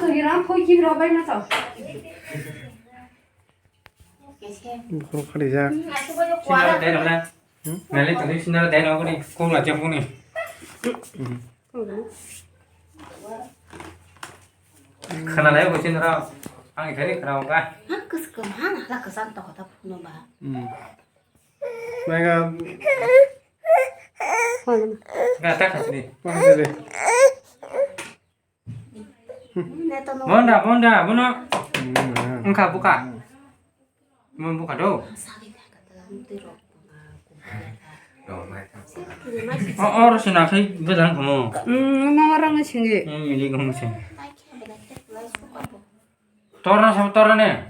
저기랑 거기 집이라고 빨리 나서. Không có đi ra. Xin nó để đâu ra. Này lấy thằng xin nó để đâu có đi. Con là chồng con này. khana lấy của xin nó. Anh thấy khana không cái. 그 하나 나 그 산다고 다 보는 봐. Venga, Cái tắt hả đi. vamos đi. 내가 너 Bonda, bonda, bono. Engkau buka. Mau buka đâu? 사기 같은 데로. Rồi mày. Ở xin nào thấy bây giờ không mua. 엄마랑은 신기. Đi không xin. Tora sao tora nè.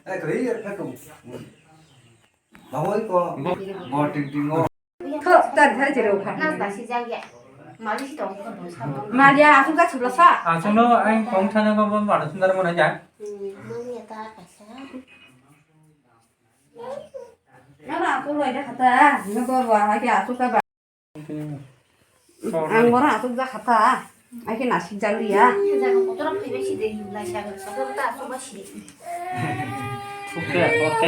cái đấy cũng bảo ấy có ngọt thì ngọt 더 단타지로 가. 나 다시 자기야. 말이 시도 없고 뭐 사고. 말이야, 손가 줄었어. À xong đó anh phóng thanh nó có bảo là chúng ta muốn đánh giá. 멍이야 다 갔어. 나나 꼴로이다 갔다. 이거 봐, 아기 아소가 봐. 안 거나 아소가 갔다. 아기 나식 잘리야. 자가 고도랑 피베 시대 일라 시작을 해서 그다 소바 시대. Ok, ok.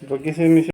¿Por qué se me